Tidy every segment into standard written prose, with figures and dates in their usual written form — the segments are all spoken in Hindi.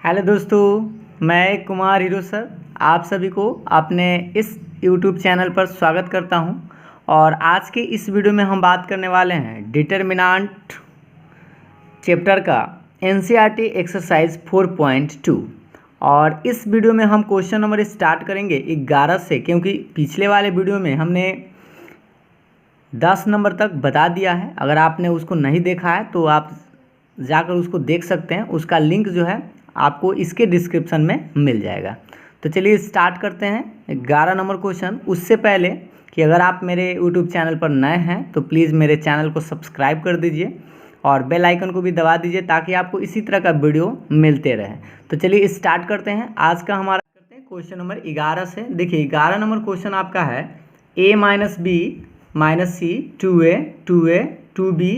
हेलो दोस्तों, मैं कुमार हीरो सर आप सभी को अपने इस यूट्यूब चैनल पर स्वागत करता हूं। और आज के इस वीडियो में हम बात करने वाले हैं डिटरमिनेंट चैप्टर का एनसीईआरटी एक्सरसाइज 4.2। और इस वीडियो में हम क्वेश्चन नंबर स्टार्ट करेंगे 11 से, क्योंकि पिछले वाले वीडियो में हमने 10 नंबर तक बता दिया है। अगर आपने उसको नहीं देखा है तो आप जाकर उसको देख सकते हैं। उसका लिंक जो है आपको इसके डिस्क्रिप्शन में मिल जाएगा। तो चलिए स्टार्ट करते हैं 11 नंबर क्वेश्चन। उससे पहले कि अगर आप मेरे यूट्यूब चैनल पर नए हैं तो प्लीज़ मेरे चैनल को सब्सक्राइब कर दीजिए और बेल आइकन को भी दबा दीजिए ताकि आपको इसी तरह का वीडियो मिलते रहे। तो चलिए स्टार्ट करते हैं। आज का हमारा करते हैं क्वेश्चन नंबर 11 से। देखिए 11 नंबर क्वेश्चन आपका है a minus b minus c 2a 2a 2b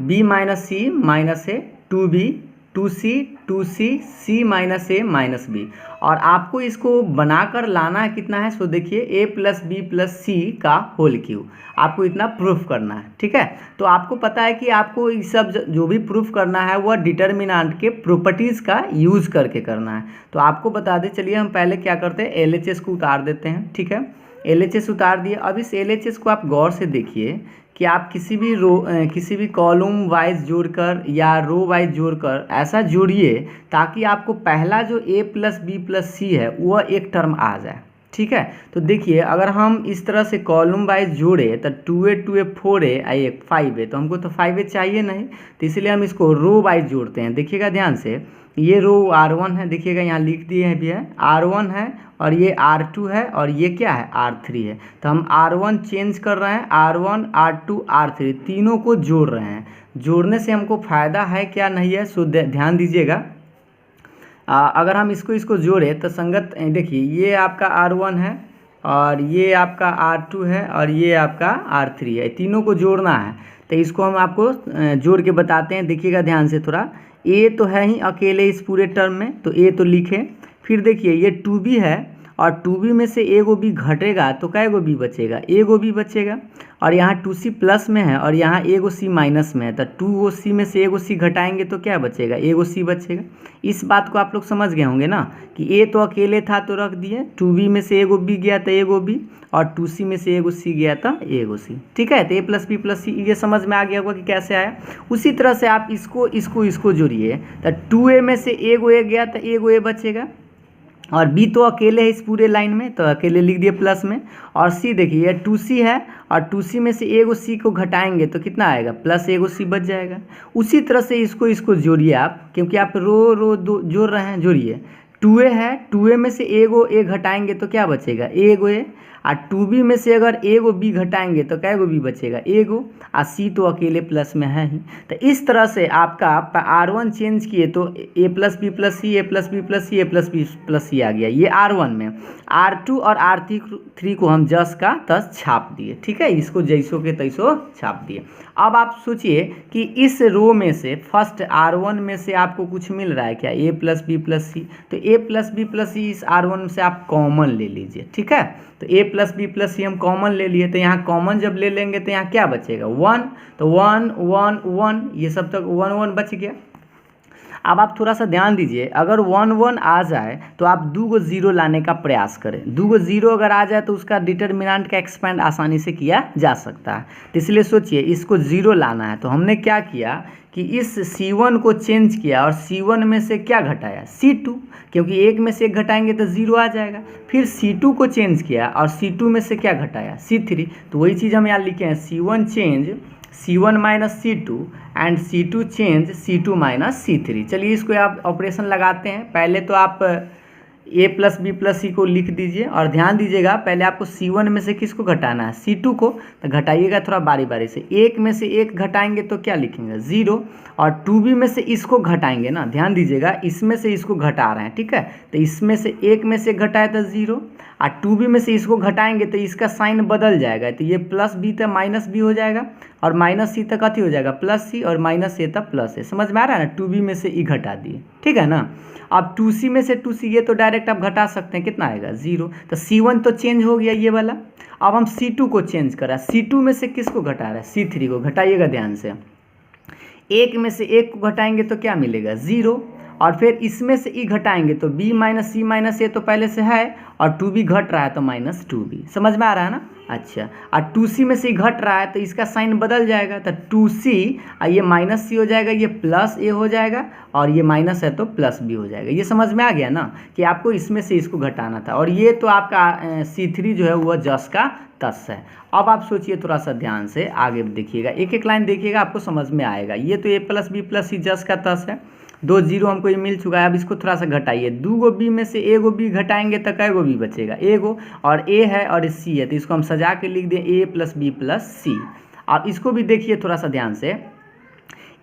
b minus c minus a 2b 2c 2c c minus a minus b. और आपको इसको बनाकर लाना है कितना है, सो देखिए a प्लस बी प्लस सी का होल क्यूब। आपको इतना प्रूफ करना है, ठीक है। तो आपको पता है कि आपको ये सब जो भी प्रूफ करना है वह डिटरमिनेंट के प्रॉपर्टीज़ का यूज़ करके करना है। तो आपको बता दें, चलिए हम पहले क्या करते हैं, LHS को उतार देते हैं, ठीक है। LHS उतार दिए। अब इस LHS को आप गौर से देखिए कि आप किसी भी कॉलम वाइज जोड़कर या रो वाइज जोड़कर ऐसा जोड़िए ताकि आपको पहला जो a प्लस बी प्लस सी है वह एक टर्म आ जाए, ठीक है। तो देखिए अगर हम इस तरह से कॉलम वाइज जोड़े तो 2a 2a 4a आई 5a, तो हमको तो 5a चाहिए नहीं, तो इसलिए हम इसको रो वाइज जोड़ते हैं। देखिएगा ध्यान से, ये रो R1 है, देखिएगा यहाँ लिख दिए हैं भी है, R1 है और ये R2 है और ये क्या है R3 है। तो हम R1 चेंज कर रहे हैं, R1 R2 R3 तीनों को जोड़ रहे हैं। जोड़ने से हमको फ़ायदा है क्या नहीं है, सो ध्यान दीजिएगा। अगर हम इसको जोड़े तो संगत देखिए ये आपका R1 है और ये आपका R2 है और ये आपका R3 है, तीनों को जोड़ना है। तो इसको हम आपको जोड़ के बताते हैं। देखिएगा ध्यान से थोड़ा, ए तो है ही अकेले इस पूरे टर्म में, तो ए तो लिखे। फिर देखिए ये 2b है और 2b में से एगो बी घटेगा तो कै गो बी बचेगा, एगो बी बचेगा। और यहाँ 2c प्लस में है और यहाँ एगो c माइनस में है, तो 2 c में से एगो c घटाएंगे तो क्या बचेगा, एगो c बचेगा। इस बात को आप लोग समझ गए होंगे ना कि a तो अकेले था तो रख दिए, 2b में से एगो b गया तो एगो b, और 2c में से एगो c गया था एगो c, ठीक है। तो a प्लस बी प्लस सी ये समझ में आ गया होगा कि कैसे आया। उसी तरह से आप इसको जोड़िए, तो 2a में से एगो a गया तो एगो a बचेगा, और b तो अकेले है इस पूरे लाइन में तो अकेले लिख दिए प्लस में। और c देखिए ये 2c है और 2c में से एगो c को घटाएंगे तो कितना आएगा, प्लस एगो c बच जाएगा। उसी तरह से इसको जोड़िए आप, क्योंकि आप रो जोड़ रहे हैं, जोड़िए। 2a है, 2a में से एगो a घटाएंगे तो क्या बचेगा, एगो a। और 2b में से अगर एगो b घटाएंगे तो कै गो b बचेगा, एगो। और c तो अकेले प्लस में है ही। तो इस तरह से आपका R1 चेंज किए तो a plus b plus c a plus b plus c a plus b plus c आ गया, ये R1 में। R2 और R3 को हम जस का तस छाप दिए, ठीक है, इसको जैसो के तैसो छाप दिए। अब आप सोचिए कि इस रो में से फर्स्ट R1 में से आपको कुछ मिल रहा है क्या, a प्लस बी प्लस सी, तो a प्लस बी प्लस सी इस R1 से आप कॉमन ले लीजिए, ठीक है। तो a प्लस बी प्लस सी हम कॉमन ले लिए, तो यहाँ कॉमन जब ले लेंगे तो यहाँ क्या बचेगा, 1, तो 1 1 1 ये सब तक 1 1 बच गया। अब आप थोड़ा सा ध्यान दीजिए, अगर 1 1 आ जाए तो आप 2 गो जीरो लाने का प्रयास करें। 2 गो जीरो अगर आ जाए तो उसका डिटरमिनेंट का एक्सपेंड आसानी से किया जा सकता है। तो इसलिए सोचिए इसको जीरो लाना है, तो हमने क्या किया कि इस C1 को चेंज किया और C1 में से क्या घटाया, C2, क्योंकि एक में से एक घटाएंगे तो जीरो आ जाएगा। फिर C2 को चेंज किया और C2 में से क्या घटाया, C3। तो वही चीज़ हम यहाँ लिखे हैं, C1 change C1 minus C2 and C2 change C2 minus C3। चलिए इसको आप ऑपरेशन लगाते हैं। पहले तो आप a प्लस बी प्लस सी को लिख दीजिए और ध्यान दीजिएगा पहले आपको C1 में से किसको घटाना है, C2 को। तो घटाइएगा थोड़ा बारी बारी से, एक में से एक घटाएंगे तो क्या लिखेंगे, 0, और 2b में से इसको घटाएंगे ना, ध्यान दीजिएगा इसमें से इसको घटा रहे हैं, ठीक है। तो इसमें से एक में से घटाए तो 0, और 2b में से इसको घटाएंगे तो इसका साइन बदल जाएगा, तो ये प्लस बी तक माइनस बी हो जाएगा और माइनस सी तक कथी हो जाएगा, प्लस सी, और माइनस ए तक प्लस ए। समझ में आ रहा है ना, 2b में से ई घटा दिए, ठीक है ना। अब 2c में से 2c ये तो डायरेक्ट आप घटा सकते हैं, कितना आएगा, 0। तो C1 तो चेंज हो गया ये वाला। अब हम C2 को चेंज करा, C2 में से किसको घटा रहा है, C3 को। घटाइएगा ध्यान से, एक में से एक को घटाएंगे तो क्या मिलेगा, 0, और फिर इसमें से ई घटाएंगे तो b माइनस सी माइनस ए तो पहले से है और 2b घट रहा है तो माइनस 2b, समझ में आ रहा है ना। अच्छा, और 2c में से ई घट रहा है तो इसका साइन बदल जाएगा, तो 2c ये माइनस सी हो जाएगा, ये प्लस ए हो जाएगा, और ये माइनस है तो प्लस बी हो जाएगा। ये समझ में आ गया ना कि आपको इसमें से इसको घटाना था। और ये तो आपका C3 जो है वह जस का तस है। अब आप सोचिए थोड़ा सा ध्यान से, आगे देखिएगा, एक एक लाइन देखिएगा, आपको समझ में आएगा। ये तो a प्लस बी प्लस सी जस का तस है, 2 जीरो हमको ये मिल चुका है। अब इसको थोड़ा सा घटाइए, 2 गो बी में से एगो बी घटाएंगे तो कै गो बी बचेगा, एगो, और ए है और सी है, तो इसको हम सजा के लिख दें a प्लस बी प्लस सी। अब इसको भी देखिए थोड़ा सा ध्यान से,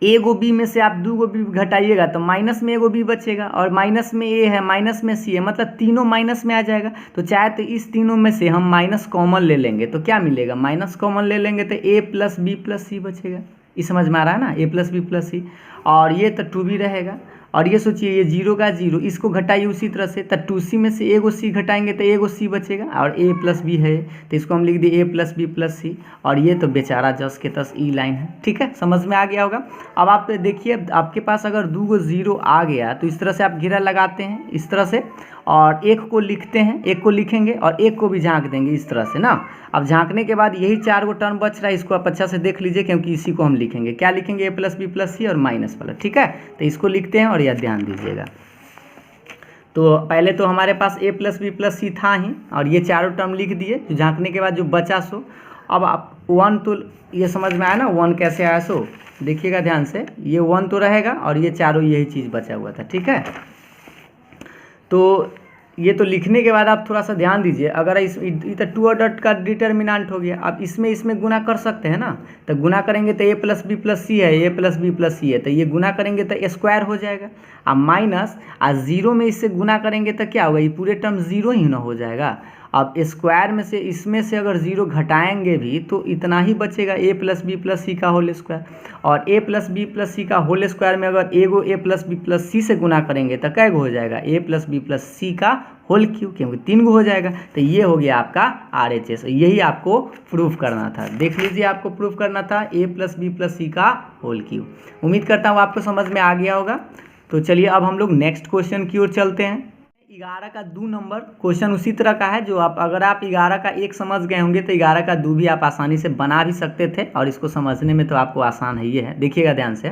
एगो बी में से आप 2 गो बी घटाइएगा तो माइनस में एगो बी बचेगा, और माइनस में ए है, माइनस में सी है, मतलब तीनों माइनस में आ जाएगा। तो चाहे तो इस तीनों में से हम माइनस कॉमन ले लेंगे तो क्या मिलेगा, माइनस कॉमन ले लेंगे तो a प्लस बी प्लस सी बचेगा। ये समझ में आ रहा है ना, a प्लस बी प्लस सी, और ये तो 2b रहेगा। और ये सोचिए, ये जीरो का जीरो, इसको घटाइए उसी तरह से, तो 2c में से एगो c घटाएंगे तो एगो c बचेगा, और a प्लस बी है तो इसको हम लिख दिए a प्लस बी प्लस सी। और ये तो बेचारा जस के तस ई लाइन है, ठीक है, समझ में आ गया होगा। अब आप देखिए, आपके पास अगर 2 गो जीरो आ गया तो इस तरह से आप घेरा लगाते हैं इस तरह से, और एक को लिखते हैं, एक को लिखेंगे और एक को भी झांक देंगे इस तरह से ना। अब झांकने के बाद यही 4 गो टर्म बच रहा है, इसको आप अच्छा से देख लीजिए, क्योंकि इसी को हम लिखेंगे, क्या लिखेंगे, a प्लस बी प्लस सी और माइनस वाला, ठीक है। तो इसको लिखते हैं और यह ध्यान दीजिएगा। तो पहले तो हमारे पास a प्लस बी प्लस सी था ही, और ये चारों टर्म लिख दिए, जो झांकने के बाद जो बचा सो। अब आप 1 तो ये समझ में आया ना, 1 कैसे आया सो देखिएगा ध्यान से, ये 1 तो रहेगा और ये चारों यही चीज़ बचा हुआ था, ठीक है। तो ये तो लिखने के बाद आप थोड़ा सा ध्यान दीजिए, अगर इस तो 2 ऑर्डर का डिटर्मिनेंट हो गया, अब इसमें गुना कर सकते हैं ना, तो गुना करेंगे तो a प्लस बी प्लस सी है, a प्लस बी प्लस सी है, तो ये गुना करेंगे तो स्क्वायर हो जाएगा। अब माइनस जीरो में इससे गुना करेंगे तो क्या होगा, ये पूरे टर्म जीरो ही ना हो जाएगा। अब स्क्वायर में से इसमें से अगर जीरो घटाएंगे भी तो इतना ही बचेगा, a प्लस बी प्लस सी का होल स्क्वायर। और a प्लस बी प्लस सी का होल स्क्वायर में अगर एगो a प्लस बी प्लस सी से गुना करेंगे तो कै गो हो जाएगा, a प्लस बी प्लस सी का होल क्यूब, क्योंकि 3 गो हो जाएगा। तो ये हो गया आपका RHS, यही आपको प्रूफ करना था। देख लीजिए, आपको प्रूफ करना था a प्लस बी प्लस सी का होल क्यूब। उम्मीद करता हूँ आपको समझ में आ गया होगा। तो चलिए अब हम लोग नेक्स्ट क्वेश्चन की ओर चलते हैं। 11 का 2 नंबर क्वेश्चन उसी तरह का है, जो अगर आप 11 का 1 समझ गए होंगे तो 11 का 2 भी आप आसानी से बना भी सकते थे, और इसको समझने में तो आपको आसान है। ये है, देखिएगा ध्यान से,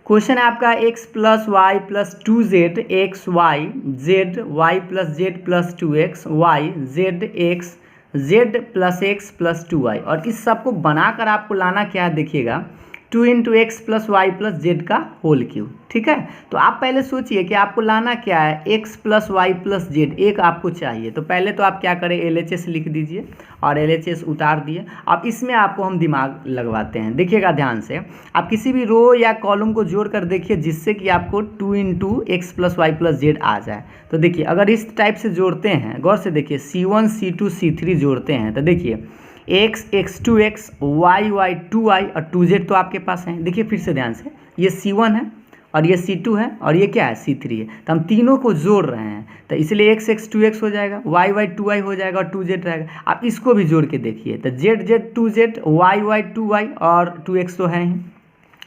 क्वेश्चन है आपका x plus y plus 2z x y z y plus z plus 2x y z x z plus x plus 2y, और इस सबको बनाकर आपको लाना क्या है, देखिएगा 2 into x plus y plus z का होल क्यूब, ठीक है। तो आप पहले सोचिए कि आपको लाना क्या है, x plus y plus z, एक आपको चाहिए। तो पहले तो आप क्या करें, LHS लिख दीजिए और LHS उतार दिए। अब इसमें आपको हम दिमाग लगवाते हैं, देखिएगा ध्यान से, आप किसी भी रो या कॉलम को जोड़ कर देखिए जिससे कि आपको 2 into x plus y plus z आ जाए। तो देखिए, अगर इस टाइप से जोड़ते हैं, गौर से देखिए, C1 C2 C3 जोड़ते हैं, तो देखिए x x2 x y y 2y और 2z तो आपके पास है। देखिए फिर से ध्यान से, ये C1 है और ये C2 है और ये क्या है, C3 है। तो हम तीनों को जोड़ रहे हैं, तो इसलिए x x2 x हो जाएगा, y y 2y हो जाएगा और 2z रहेगा। आप इसको भी जोड़ के देखिए, तो z z 2z y y 2y और 2x तो है ही।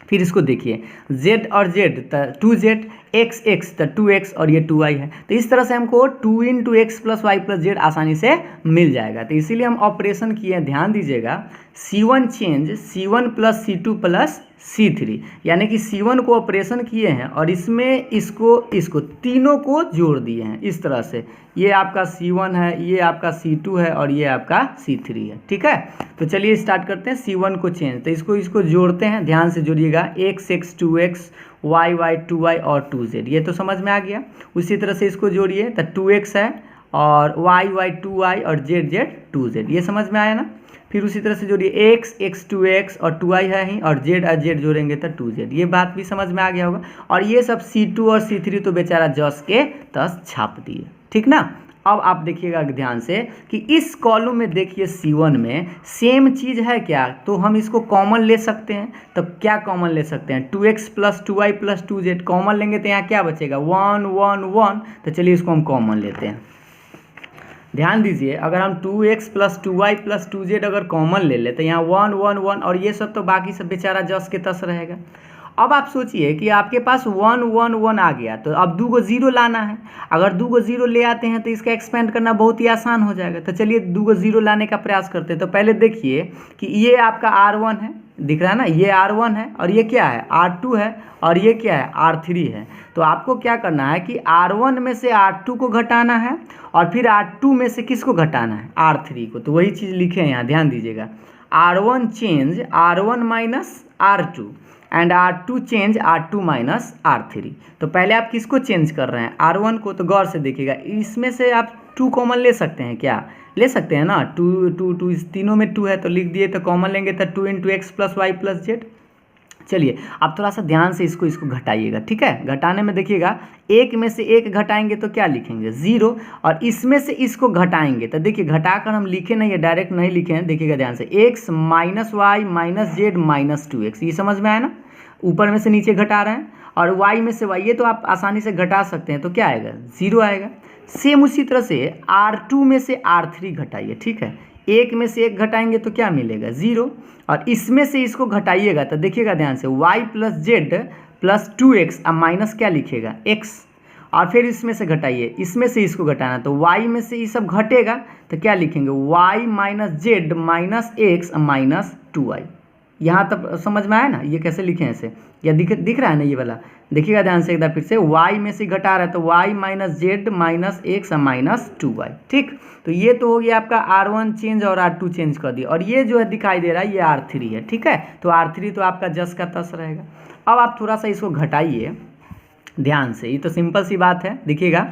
फिर इसको देखिए, z और z तो 2z x x तो 2x और ये 2y है। तो इस तरह से हमको 2 into x plus y plus z आसानी से मिल जाएगा। तो इसीलिए हम ऑपरेशन किए, ध्यान दीजिएगा, C1 change C1 plus C2 plus C3, यानी कि C1 को ऑपरेशन किए हैं और इसमें इसको तीनों को जोड़ दिए हैं इस तरह से। ये आपका C1 है, ये आपका C2 है और ये आपका C3 है, ठीक है। तो चलिए स्टार्ट करते हैं। C1 को चेंज, तो इसको जोड़ते हैं, ध्यान से जोड़िएगा, x x 2x y y 2y और 2z, ये तो समझ में आ गया। उसी तरह से इसको जोड़िए, तो 2x है और y y 2y और z z 2z, ये समझ में आया ना। फिर उसी तरह से जोड़िए, x x 2x और 2y है ही, और z और z जोड़ेंगे तो 2z, ये बात भी समझ में आ गया होगा। और ये सब C2 और C3 तो बेचारा जस के तस छाप दिए, ठीक ना। अब आप देखिएगा ध्यान से कि इस कॉलम में देखिए C1 में सेम चीज़ है क्या, तो हम इसको कॉमन ले सकते हैं। तो क्या कॉमन ले सकते हैं, 2x plus 2y plus 2z common लेंगे तो यहाँ क्या बचेगा, 1 1 1। तो चलिए इसको हम कॉमन लेते हैं। ध्यान दीजिए, अगर हम 2x plus 2y plus 2z अगर कॉमन ले लेते हैं, यहाँ 1 1 1, और ये सब तो बाकी सब बेचारा जस के तस रहेगा। अब आप सोचिए कि आपके पास 1 1 1 आ गया, तो अब 2 को 0 लाना है। अगर 2 को 0 ले आते हैं तो इसका एक्सपेंड करना बहुत ही आसान हो जाएगा। तो चलिए 2 को 0 लाने का प्रयास करते हैं। तो पहले देखिए कि ये आपका R1 है, दिख रहा है ना, ये R1 है, और ये क्या है R2 है, और ये क्या है R3 है। तो आपको क्या करना है कि R1 में से R2 को घटाना है, और फिर R2 में से किसको घटाना है, R3 को। तो वही चीज़ लिखे हैं यहाँ, ध्यान दीजिएगा। R1 change R1 minus R2 and R2 change R2 minus R3। तो पहले आप किसको चेंज कर रहे हैं, R1 को। तो गौर से देखिएगा, इसमें से आप 2 कॉमन ले सकते हैं, क्या ले सकते हैं ना, 2 इस तीनों में 2 है तो लिख दिए। तो कॉमन लेंगे तो 2 × x + y + z। चलिए अब थोड़ा सा ध्यान से इसको घटाइएगा, ठीक है। घटाने में देखिएगा, एक में से एक घटाएंगे तो क्या लिखेंगे 0, और इसमें से इसको घटाएंगे तो देखिए घटाकर हम लिखे नहीं है, डायरेक्ट नहीं लिखे हैं, देखिएगा ध्यान से, x - y - z - 2x। ये समझ में आया ना, ऊपर में से नीचे घटा रहे हैं, और y में से y, ये तो आप आसानी से घटा सकते हैं। तो क्या आएगा 0 आएगा। सेम उसी तरह से R2 में से R3 घटाइए, ठीक है। एक में से एक घटाएंगे तो क्या मिलेगा 0, और इसमें से इसको घटाइएगा तो देखिएगा ध्यान से, y + z + 2x, अब माइनस क्या लिखेगा x, और फिर इसमें से घटाइए, इसमें से इसको घटाना, तो y में से ये सब घटेगा तो क्या लिखेंगे y - z - x - 2y। यहाँ तक समझ में आया ना, ये कैसे लिखे हैं ऐसे, या दिख रहा है ना ये वाला, देखिएगा ध्यान से एक बार फिर से, y में से घटा रहा है तो y - z - x - 2y, ठीक। तो ये तो हो गया आपका R1 चेंज और R2 चेंज कर दिया, और ये जो है दिखाई दे रहा है ये R3 है, ठीक है। तो R3 तो आपका जस का तस रहेगा। अब आप थोड़ा सा इसको घटाइए ध्यान से, ये तो सिंपल सी बात है। देखिएगा,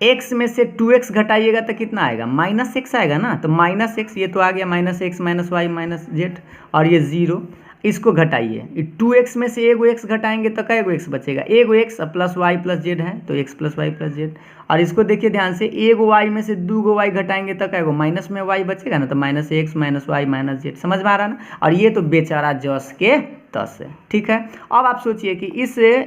x में से 2x घटाइएगा तो कितना आएगा -x आएगा ना, तो -x, ये तो आ गया -x - y - z, और ये 0, इसको घटाइए। 2x में से एगो x घटाएंगे तो कैगो x बचेगा, एगो x + y + z है तो x + y + z। और इसको देखिए ध्यान से, एगो y में से 2 गो y घटाएंगे तो कैगो माइनस में y बचेगा ना, तो -x - y - z। समझ में आ रहा ना, और ये तो बेचारा जस के तस है, ठीक है। अब आप सोचिए कि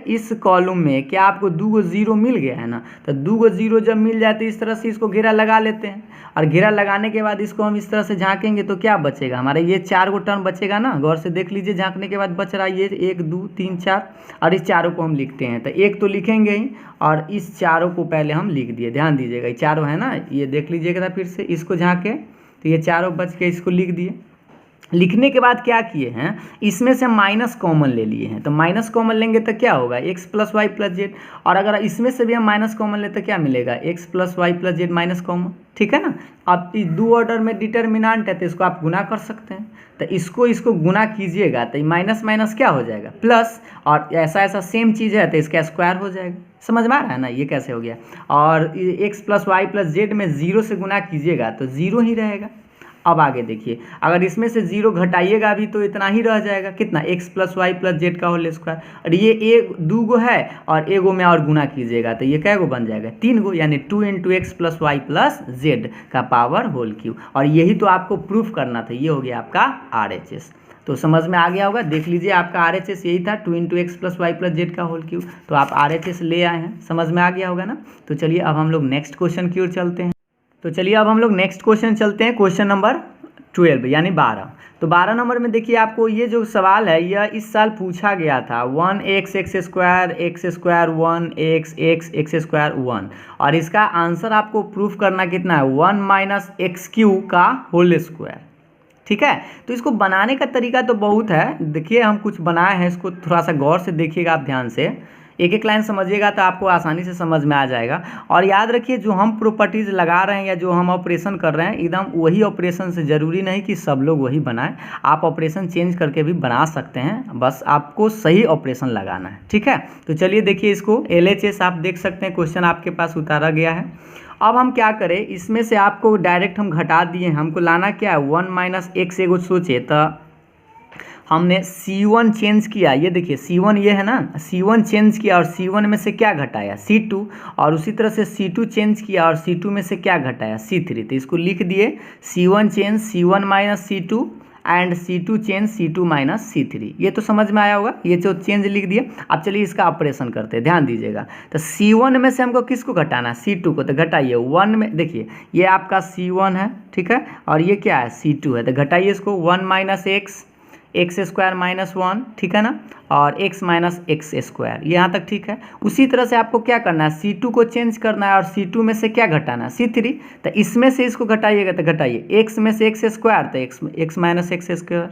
इस कॉलम में क्या आपको 2 गो 0 मिल गया है ना, तो 2 गो 0 जब मिल जाए तो इस तरह से इसको घेरा लगा लेते हैं, और घेरा लगाने के बाद इसको हम इस तरह से झाँकेंगे तो क्या बचेगा हमारा, ये 4 गो टर्म बचेगा ना। गौर से देख लीजिए, झाँकने के बाद बच रहा है ये 1 2 3 4, और इस चारों को हम लिखते हैं। तो एक तो लिखेंगे ही, और इस चारों को पहले हम लिख दिए, ध्यान दीजिएगा, ये चारों है ना, ये देख लीजिएगा फिर से, इसको झाँके तो ये चारों बच के इसको लिख दिए। लिखने के बाद क्या किए हैं, इसमें से माइनस कॉमन ले लिए हैं, तो माइनस कॉमन लेंगे तो क्या होगा x + y + z, और अगर इसमें से भी हम माइनस कॉमन ले तो क्या मिलेगा x + y + z minus common, ठीक है ना। अब इस 2 ऑर्डर में डिटर्मिनेंट है तो इसको आप गुना कर सकते हैं, तो इसको गुना कीजिएगा तो माइनस माइनस क्या हो जाएगा प्लस, और ऐसा सेम चीज़ है तो इसका स्क्वायर हो जाएगा। समझ में आ रहा है ना, ये कैसे हो गया। और x + y + z में 0 से गुना कीजिएगा तो 0 ही रहेगा। अब आगे देखिए, अगर इसमें से 0 घटाइएगा भी तो इतना ही रह जाएगा, कितना x + y + z का होल स्क्वायर, और ये 1 2 गो है, और एगो में और गुना कीजिएगा तो ये कै गो बन जाएगा 3 गो, यानी 2 × x + y + z का पावर होल क्यूब। और यही तो आपको प्रूफ करना था, ये हो गया आपका RHS। तो समझ में आ गया होगा, देख लीजिए आपका RHS यही था, 2 × x + y + z का होल क्यूब। तो आप RHS ले आए हैं, समझ में आ गया होगा ना। तो चलिए अब हम लोग नेक्स्ट क्वेश्चन की ओर चलते हैं। तो चलिए अब हम लोग नेक्स्ट क्वेश्चन चलते हैं, क्वेश्चन नंबर 12 यानी 12। तो 12 नंबर में देखिए, आपको ये जो सवाल है यह इस साल पूछा गया था, 1x x² x² 1x x² 1, और इसका आंसर आपको प्रूफ करना कितना है 1 - x³ का होल स्क्वायर, ठीक है। तो इसको बनाने का तरीका तो बहुत है, देखिए हम कुछ बनाए हैं, इसको थोड़ा सा गौर से देखिएगा आप ध्यान से, एक एक लाइन समझिएगा तो आपको आसानी से समझ में आ जाएगा। और याद रखिए, जो हम प्रॉपर्टीज़ लगा रहे हैं या जो हम ऑपरेशन कर रहे हैं, एकदम वही ऑपरेशन से ज़रूरी नहीं कि सब लोग वही बनाएं, आप ऑपरेशन चेंज करके भी बना सकते हैं, बस आपको सही ऑपरेशन लगाना है, ठीक है। तो चलिए देखिए, इसको LHS आप देख सकते हैं, क्वेश्चन आपके पास उतारा गया है। अब हम क्या करें, इसमें से आपको डायरेक्ट हम घटा दिए, हमको लाना क्या है 1 - x। एगो सोचे तो हमने C1 चेंज किया, ये देखिए C1 ये है ना, C1 चेंज किया और C1 में से क्या घटाया C2, और उसी तरह से C2 चेंज किया और C2 में से क्या घटाया C3। तो इसको लिख दिए, C1 change C1 - C2 and C2 change C2 - C3। ये तो समझ में आया होगा, ये जो चेंज लिख दिए। अब चलिए इसका ऑपरेशन करते हैं, ध्यान दीजिएगा। तो C1 में से हमको किसको घटाना है C2 को, तो घटाइए 1 में, देखिए ये आपका C1 है, ठीक है, और ये क्या है C2 है, तो घटाइए इसको 1 - x, x square minus one, ठीक है ना, और एक्स माइनस एक्स स्क्वायर, यहाँ तक ठीक है। उसी तरह से आपको क्या करना है, C2 को चेंज करना है और C2 में से क्या घटाना है, C3। तो इसमें से इसको घटाइएगा तो घटाइए, एक्स में से एक्स स्क्वायर तो x minus x square,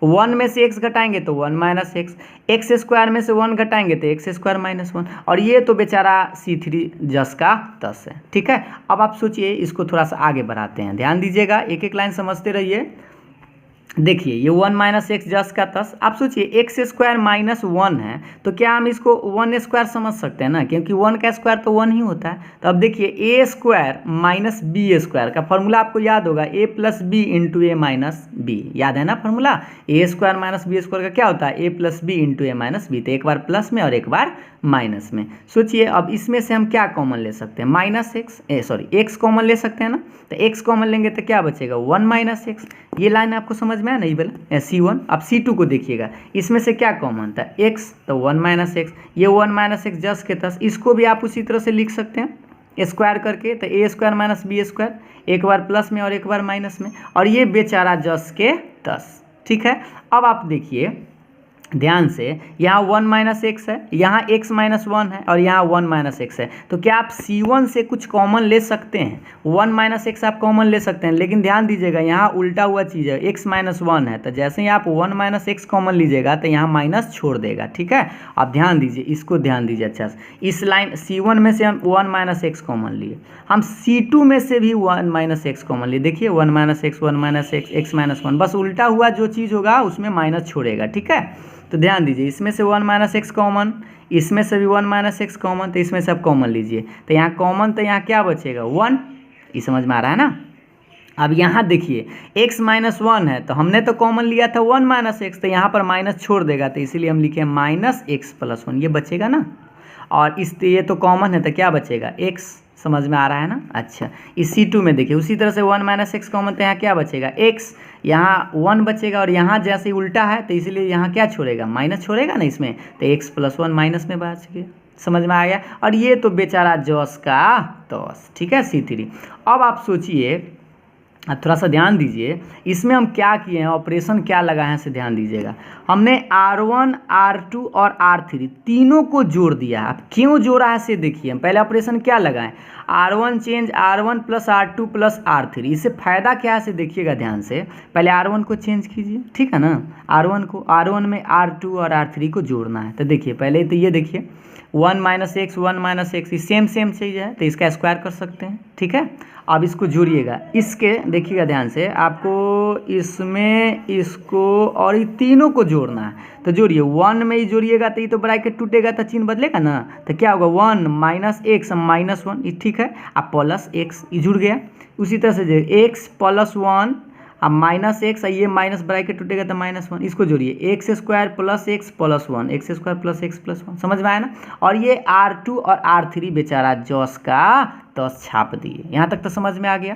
one में से एक्स घटाएंगे तो one minus x, x square में से वन घटाएंगे तो एक्स स्क्वायर माइनस वन, और ये तो बेचारा C3 जस का तस है, ठीक है। अब आप सोचिए इसको थोड़ा सा आगे बढ़ाते हैं, ध्यान दीजिएगा, एक एक लाइन समझते रहिए। देखिए ये वन माइनस एक्स जस का तस, आप सोचिए एक्स स्क्वायर माइनस वन है तो क्या हम इसको वन स्क्वायर समझ सकते हैं ना, क्योंकि वन का स्क्वायर तो वन ही होता है। तो अब देखिए ए स्क्वायर माइनस बी स्क्वायर का फॉर्मूला आपको याद होगा, ए प्लस बी इंटू ए माइनस बी, याद है ना फॉर्मूला, ए स्क्वायर माइनस बी स्क्वायर का क्या होता है, ए प्लस बी इंटू ए माइनस बी, तो एक बार प्लस में और एक बार माइनस में। सोचिए अब इसमें से हम क्या कॉमन ले सकते हैं, माइनस एक्स एक्स कॉमन ले सकते हैं ना, तो एक्स कॉमन लेंगे तो क्या बचेगा, वन माइनस एक्स। ये लाइन आपको समझ में आया नहीं बोला, C1। अब C2 को देखिएगा, इसमें से क्या कॉमन था, एक्स, तो वन माइनस एक्स, ये वन माइनस एक्स जस के तस, इसको भी आप उसी तरह से लिख सकते हैं स्क्वायर करके, तो ए स्क्वायर माइनस बी स्क्वायर, एक बार प्लस में और एक बार माइनस में, और ये बेचारा जस के तस, ठीक है। अब आप देखिए ध्यान से, यहाँ वन माइनस एक्स है, यहाँ एक्स माइनस वन है, और यहाँ वन माइनस एक्स है, तो क्या आप C1 से कुछ कॉमन ले सकते हैं, वन माइनस एक्स आप कॉमन ले सकते हैं, लेकिन ध्यान दीजिएगा यहाँ उल्टा हुआ चीज़ है, एक्स माइनस वन है, तो जैसे ही आप वन माइनस एक्स कॉमन लीजिएगा तो यहाँ माइनस छोड़ देगा, ठीक है। आप ध्यान दीजिए, इसको ध्यान दीजिए अच्छा से, इस लाइन C1 में से हम वन माइनस एक्स कॉमन लिए, हम C2 में से भी वन माइनस एक्स कॉमन लिए, देखिए one minus x, one minus x, x minus one, बस उल्टा हुआ जो चीज़ होगा उसमें माइनस छोड़ेगा, ठीक है। तो ध्यान दीजिए, इसमें से वन माइनस एक्स कॉमन, इसमें से भी वन माइनस एक्स कॉमन, तो इसमें से आप कॉमन लीजिए, तो यहाँ कॉमन, तो यहाँ क्या बचेगा, वन, ये समझ में आ रहा है ना। अब यहाँ देखिए x माइनस वन है, तो हमने तो कॉमन लिया था वन माइनस एक्स, तो यहाँ पर माइनस छोड़ देगा, तो इसीलिए हम लिखे माइनस एक्स प्लस वन, ये बचेगा ना, और इस ये तो कॉमन है तो क्या बचेगा, x, समझ में आ रहा है ना। अच्छा, इस C2 में देखिए उसी तरह से वन माइनस एक्स कॉमन, तो यहाँ क्या बचेगा, x, यहाँ वन बचेगा, और यहाँ जैसे उल्टा है तो इसलिए यहाँ क्या छोड़ेगा, माइनस छोड़ेगा ना इसमें, तो x प्लस वन माइनस में बच गया, समझ में आ गया। और ये तो बेचारा जॉस का तॉस, ठीक है, C3। अब आप सोचिए, थोड़ा सा ध्यान दीजिए, इसमें हम क्या किए हैं, ऑपरेशन क्या लगाए हैं, से ध्यान दीजिएगा। हमने R1, R2 और R3 तीनों को जोड़ दिया। अब क्यों जोड़ा है से देखिए, हम पहले ऑपरेशन क्या लगाएं, R1 change R1 plus R2 plus R3, इससे फ़ायदा क्या है से देखिएगा ध्यान से। पहले R1 को चेंज कीजिए, ठीक है ना, R1 में R2 और R3 को जोड़ना है। तो देखिए पहले तो ये देखिए, वन माइनस एक्स सेम चीज़ है, तो इसका स्क्वायर कर सकते हैं, ठीक है। अब इसको जोड़िएगा, इसके देखिएगा ध्यान से, आपको इसमें इसको और ये तीनों को जोड़ना है, तो जोड़िए, वन में ही जोड़िएगा तो ये तो ब्रैकेट टूटेगा तो चिन्ह बदलेगा ना, तो क्या होगा, one minus x minus one, ये ठीक है, अब प्लस एक्स, ये जुड़ गया। उसी तरह से एक्स प्लस वन, अब माइनस एक्स, ये माइनस ब्रैकेट टूटेगा तो माइनस वन, इसको जोड़िए, x square plus x plus one, x square plus x plus one, समझ में आया ना। और ये R2 और R3 बेचारा जॉस का तस छाप दिए, यहाँ तक तो समझ में आ गया।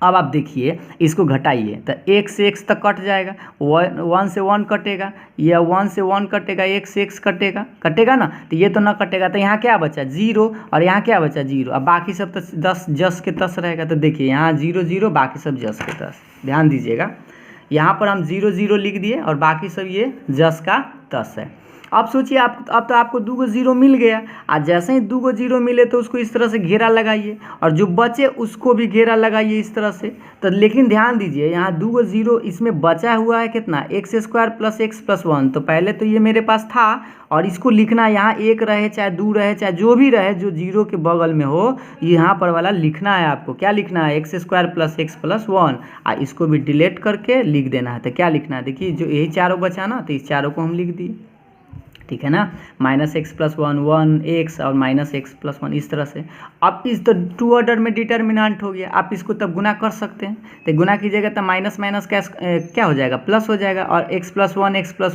अब आप देखिए इसको घटाइए, तो एक से एक्स तक कट जाएगा, वन से वन कटेगा, या वन से वन कटेगा, एक से एक्स कटेगा ना, तो ये तो ना कटेगा, तो यहाँ क्या बचा, जीरो, और यहाँ क्या बचा, जीरो। अब बाकी सब तो 10 जस के तस रहेगा, तो देखिए यहाँ 0 0, बाकी सब जस के तस। ध्यान दीजिएगा, यहाँ पर हम 0 0 लिख दिए और बाकी सब ये जस का तस है। अब सोचिए, अब तो आपको 2 जीरो मिल गया, आज जैसे ही 2 जीरो मिले तो उसको इस तरह से घेरा लगाइए, और जो बचे उसको भी घेरा लगाइए इस तरह से। तो लेकिन ध्यान दीजिए, यहाँ 2 जीरो इसमें बचा हुआ है कितना, x square plus x plus one, तो पहले तो ये मेरे पास था, और इसको लिखना यहाँ एक रहे चाहे 2 रहे चाहे जो भी रहे, जो जीरो के बगल में हो, यहाँ पर वाला लिखना है आपको। क्या लिखना है, x square plus x plus one, इसको भी डिलीट करके लिख देना है। तो क्या लिखना है, देखिए जो यही चारों बचा ना, तो इस चारों को हम लिख दिए, ठीक है ना, minus x plus one, one x और माइनस एक्स प्लस वन, इस तरह से। अब इस तो 2 ऑर्डर में डिटर्मिनेंट हो गया, आप इसको तब गुना कर सकते हैं, तो गुना कीजिएगा तो माइनस माइनस क्या हो जाएगा, प्लस हो जाएगा, और एक्स प्लस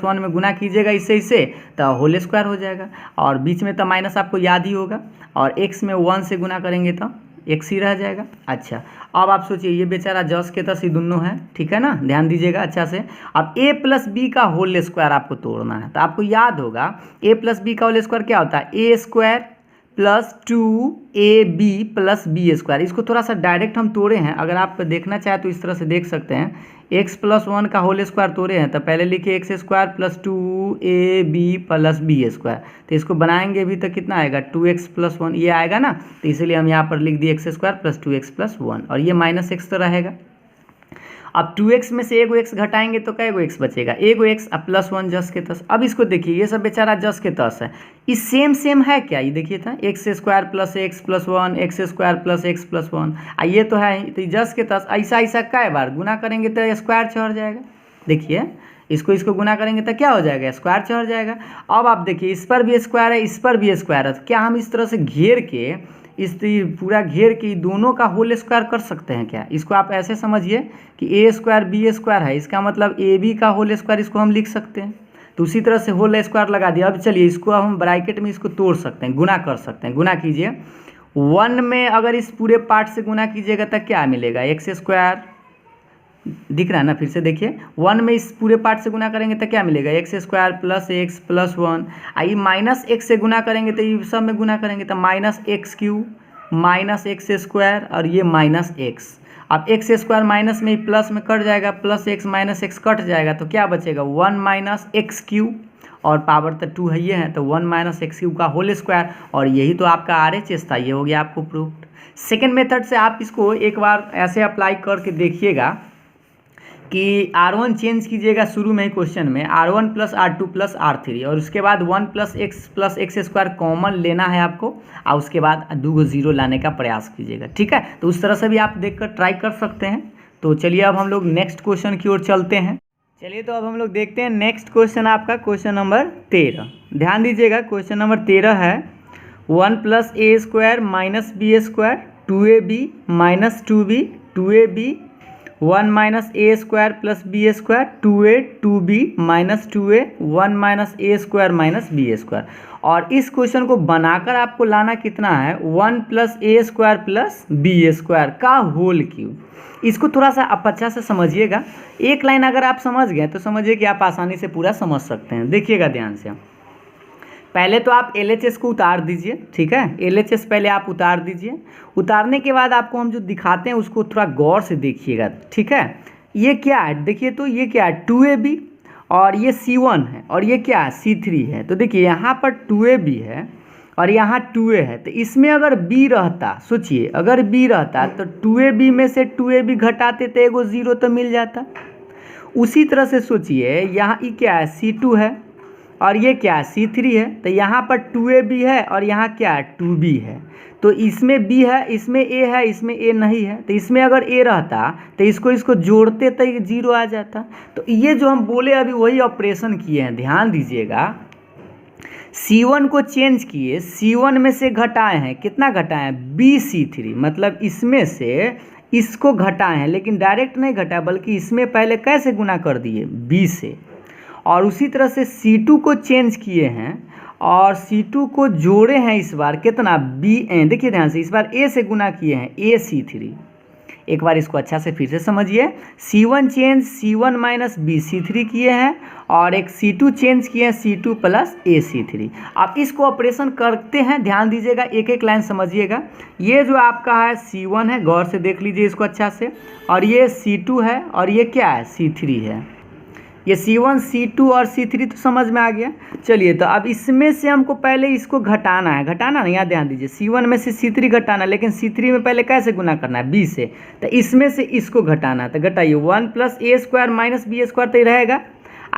वन में गुना कीजिएगा इससे तो होल स्क्वायर हो जाएगा, और बीच में तो माइनस आपको याद ही होगा, और एक्स में 1 से गुना करेंगे तो एक्स ही रह जाएगा। अच्छा, अब आप सोचिए, ये बेचारा जस के तस ही दोनों है, ठीक है ना, ध्यान दीजिएगा अच्छा से। अब a प्लस बी का होल स्क्वायर आपको तोड़ना है, तो आपको याद होगा a प्लस बी का होल स्क्वायर क्या होता है, a square plus 2ab plus b square. इसको थोड़ा सा डायरेक्ट हम तोड़े हैं, अगर आप देखना चाहें तो इस तरह से देख सकते हैं, एक्स प्लस वन का होल स्क्वायर तोड़े हैं, तो पहले लिखे x square plus 2ab plus b square, तो इसको बनाएंगे भी तो कितना आएगा 2x प्लस वन, ये आएगा ना, तो इसलिए हम यहाँ पर लिख दिए x square plus 2x plus one, और ये माइनस एक्स तो रहेगा। अब 2x में से एगो x घटाएंगे तो कै गो x बचेगा, एगो x अब प्लस वन जस के तस। अब इसको देखिए, ये सब बेचारा जस के तस है, इस सेम है क्या, ये देखिए था x square plus x plus one, x square plus x plus one, ये तो है, तो जस के तस ऐसा कै बार गुना करेंगे तो स्क्वायर चढ़ जाएगा। देखिए इसको गुना करेंगे तो क्या हो जाएगा, स्क्वायर चढ़ जाएगा। अब आप देखिए इस पर भी स्क्वायर है, इस पर भी स्क्वायर है, तो क्या हम इस तरह से घेर के इस पूरा घेर के दोनों का होल स्क्वायर कर सकते हैं क्या। इसको आप ऐसे समझिए कि ए स्क्वायर बी स्क्वायर है, इसका मतलब ए बी का होल स्क्वायर इसको हम लिख सकते हैं, तो उसी तरह से होल स्क्वायर लगा दिया। अब चलिए इसको हम ब्रैकेट में इसको तोड़ सकते हैं, गुना कर सकते हैं। गुना कीजिए, 1 में अगर इस पूरे पार्ट से गुना कीजिएगा तो क्या मिलेगा, एक्स स्क्वायर, दिख रहा है ना, फिर से देखिए 1 में इस पूरे पार्ट से गुना करेंगे तो क्या मिलेगा, x square plus x plus one, i minus x से गुना करेंगे तो ये सब में गुना करेंगे तो minus x Q minus x square, और ये माइनस एक्स। अब एक्स स्क्वायर माइनस में प्लस में कट जाएगा, plus x minus x cut जाएगा, तो क्या बचेगा 1 माइनस एक्स क्यू, और पावर तो 2 है ये है, तो 1 माइनस एक्स क्यू का होल स्क्वायर, और यही तो आपका RHS था, ये हो गया आपको प्रूफ। सेकेंड मेथड से आप इसको एक बार ऐसे अप्लाई करके देखिएगा कि R1 चेंज कीजिएगा शुरू में ही क्वेश्चन में, R1 plus R2 plus R3, और उसके बाद 1 प्लस एक्स स्क्वायर कॉमन लेना है आपको, और उसके बाद 2 जीरो लाने का प्रयास कीजिएगा, ठीक है। तो उस तरह से भी आप देखकर ट्राई कर सकते हैं। तो चलिए अब हम लोग नेक्स्ट क्वेश्चन की ओर चलते हैं। चलिए तो अब हम लोग देखते हैं नेक्स्ट क्वेश्चन, आपका क्वेश्चन नंबर 13। ध्यान दीजिएगा, क्वेश्चन नंबर 13 है 1 plus a square minus b square 2ab minus 2b 2ab 1 minus a square plus b square 2a 2b minus 2a 1 minus a square minus b square. और इस क्वेश्चन को बनाकर आपको लाना कितना है, 1 plus a square plus b square का होल क्यूब। इसको थोड़ा सा आप अच्छा से समझिएगा, एक लाइन अगर आप समझ गए तो समझिए कि आप आसानी से पूरा समझ सकते हैं। देखिएगा ध्यान से, पहले तो आप LHS को उतार दीजिए, ठीक है, LHS पहले आप उतार दीजिए। उतारने के बाद आपको हम जो दिखाते हैं उसको थोड़ा गौर से देखिएगा, ठीक है। ये क्या है, देखिए तो ये क्या है 2ab, और ये C1 है, और ये क्या है C3 है। तो देखिए यहाँ पर 2ab है और यहाँ 2a है, तो इसमें अगर b रहता, सोचिए अगर b रहता तो 2ab में से 2ab घटाते तो एगो जीरो तो मिल जाता। उसी तरह से सोचिए यहाँ ये क्या है C2 है, और ये क्या है C3 है, तो यहाँ पर 2ab है और यहाँ क्या है 2b है, तो इसमें b है, इसमें a है, इसमें a नहीं है, तो इसमें अगर a रहता तो इसको जोड़ते तो ये जीरो आ जाता। तो ये जो हम बोले अभी वही ऑपरेशन किए हैं, ध्यान दीजिएगा। C1 को चेंज किए, C1 में से घटाए हैं, कितना घटाए हैं BC3, मतलब इसमें से इसको घटाए हैं, लेकिन डायरेक्ट नहीं घटाए बल्कि इसमें पहले कैसे गुना कर दिए b से। और उसी तरह से C2 को चेंज किए हैं और C2 को जोड़े हैं इस बार कितना b, देखिए ध्यान से, इस बार a से गुना किए हैं AC3। एक बार इसको अच्छा से फिर से समझिए, C1 change C1 minus BC3 किए हैं और एक C2 चेंज किए हैं C2 प्लस AC3। आप इसको ऑपरेशन करते हैं, ध्यान दीजिएगा, एक एक लाइन समझिएगा। ये जो आपका है C1 है, गौर से देख लीजिए इसको अच्छा से, और ये C2 है और ये क्या है C3 है। ये C1 C2 और C3 तो समझ में आ गया। चलिए तो अब इसमें से हमको पहले इसको घटाना है, घटाना नहीं, यहाँ ध्यान दीजिए, C1 में से C3 घटाना, लेकिन C3 में पहले कैसे गुना करना है b से, तो इसमें से इसको घटाना है। तो घटाइए 1 plus a square minus b square तो ये रहेगा,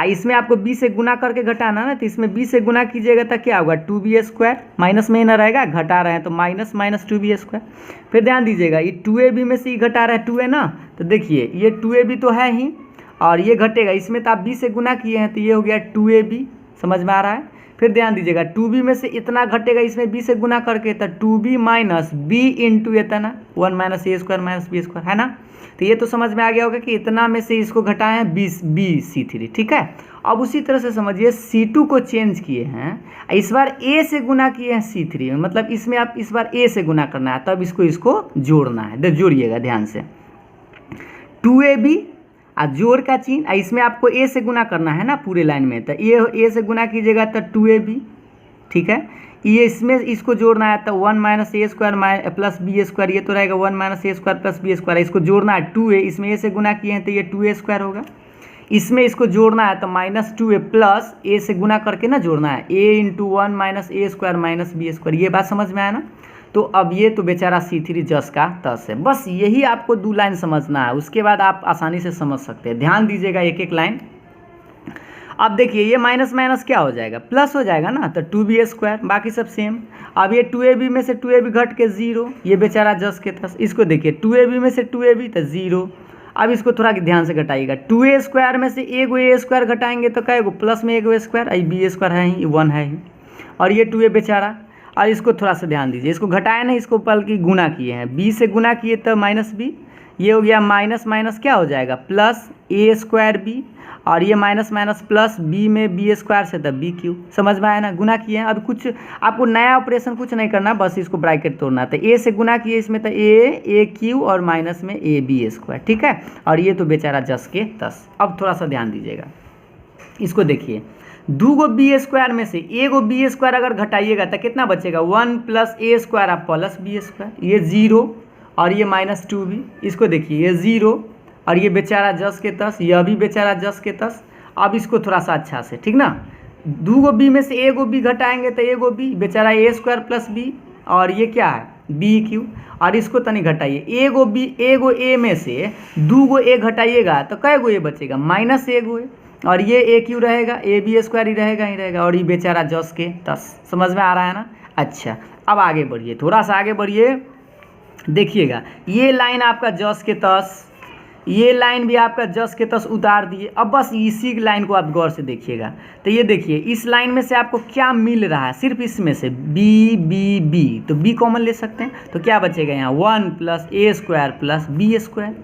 इसमें आपको b से गुना करके घटाना ना, तो इसमें b से गुना कीजिएगा तो क्या होगा 2b स्क्वायर, माइनस में ही ना रहेगा, घटा रहे हैं तो माइनस माइनस 2b स्क्वायर। फिर ध्यान दीजिएगा ये 2ab में से ही घटा रहा है 2a ना, तो देखिए ये 2ab तो है ही और ये घटेगा, इसमें तो आप b से गुना किए हैं तो ये हो गया 2ab, समझ में आ रहा है। फिर ध्यान दीजिएगा 2b में से इतना घटेगा इसमें b से गुना करके, तो 2b माइनस b इंटू इतना 1 minus a square minus b square, है ना। तो ये तो समझ में आ गया होगा कि इतना में से इसको घटाए हैं BC3, ठीक है। अब उसी तरह से समझिए C2 को चेंज किए हैं, इस बार a से गुना किए हैं C3 में, मतलब इसमें आप इस बार a से गुना करना है, तब इसको जोड़ना है। जोड़िएगा ध्यान से, 2ab जोड़ का चिन्ह, इसमें आपको a से गुना करना है ना पूरे लाइन में, तो a से गुना कीजिएगा तो 2ab, ठीक है। ये इसमें इसको जोड़ना है तो 1 minus a square plus b square, ये तो रहेगा 1 minus a square plus b square. इसको जोड़ना है 2a, इसमें ए से गुना किए हैं तो ये 2a स्क्वायर होगा। इसमें इसको जोड़ना है तो -2a प्लस ए से गुना करके ना जोड़ना है, a into 1 minus a square minus b square. ये बात समझ में आया ना। तो अब ये तो बेचारा C3 जस का तस है। बस यही आपको 2 लाइन समझना है, उसके बाद आप आसानी से समझ सकते हैं। ध्यान दीजिएगा एक एक लाइन। अब देखिए ये माइनस माइनस क्या हो जाएगा, प्लस हो जाएगा ना, तो 2b स्क्वायर, बाकी सब सेम। अब ये 2ab में से 2ab घट के 0, ये बेचारा जस के तस। इसको देखिए 2ab में से 2ab तो 0। अब इसको थोड़ा ध्यान से घटाइएगा, 2a स्क्वायर में से एगो ए स्क्वायर घटाएंगे तो क्या, प्लस में एगो स्क्वायर, आई बी स्क्वायर है ही, 1 है ही, और ये 2a बेचारा। और इसको थोड़ा सा ध्यान दीजिए, इसको घटाया नहीं, इसको बल्कि गुना किए हैं, b से गुना किए तो -b, ये हो गया माइनस माइनस क्या हो जाएगा प्लस ए स्क्वायर बी, और ये माइनस माइनस प्लस बी में बी स्क्वायर से तब बी क्यू। समझ में आया ना, गुना किए हैं। अब कुछ आपको नया ऑपरेशन कुछ नहीं करना, बस इसको ब्रैकेट तोड़ना। तो ए से गुना किए इसमें तो ए क्यू और माइनस में ए बी स्क्वायर, ठीक है। और ये तो बेचारा जस के तस। अब थोड़ा सा ध्यान दीजिएगा, इसको देखिए, 2 बी स्क्वायर में से एगो बी स्क्वायर अगर घटाइएगा तो कितना बचेगा, 1 प्लस ए स्क्वायर आप प्लस बी स्क्वायर, ये 0 और ये -2b। इसको देखिए ये 0 और ये बेचारा जस के तस, यह भी बेचारा जस के तस। अब इसको थोड़ा सा अच्छा से, ठीक ना, 2 बी में से एगो बी घटाएंगे तो एगो बी, बेचारा ए स्क्वायर प्लस बी, और ये क्या है बी क्यू। और इसको तनी घटाइए, एगो बी एगो ए में से 2 ए घटाइएगा तो कै गो ए बचेगा, माइनस एगो ए, और ये ए क्यू रहेगा, ए बी स्क्वायर ही रहेगा ही रहेगा, और ये बेचारा जस के तस। समझ में आ रहा है ना। अच्छा अब आगे बढ़िए, थोड़ा सा आगे बढ़िए, देखिएगा ये लाइन आपका जस के तस, ये लाइन भी आपका जस के तस उतार दिए। अब बस इसी लाइन को आप गौर से देखिएगा, तो ये देखिए इस लाइन में से आपको क्या मिल रहा है, सिर्फ इसमें से बी बी बी, तो बी कॉमन ले सकते हैं, तो क्या बचेगा यहाँ 1 plus a square plus b square.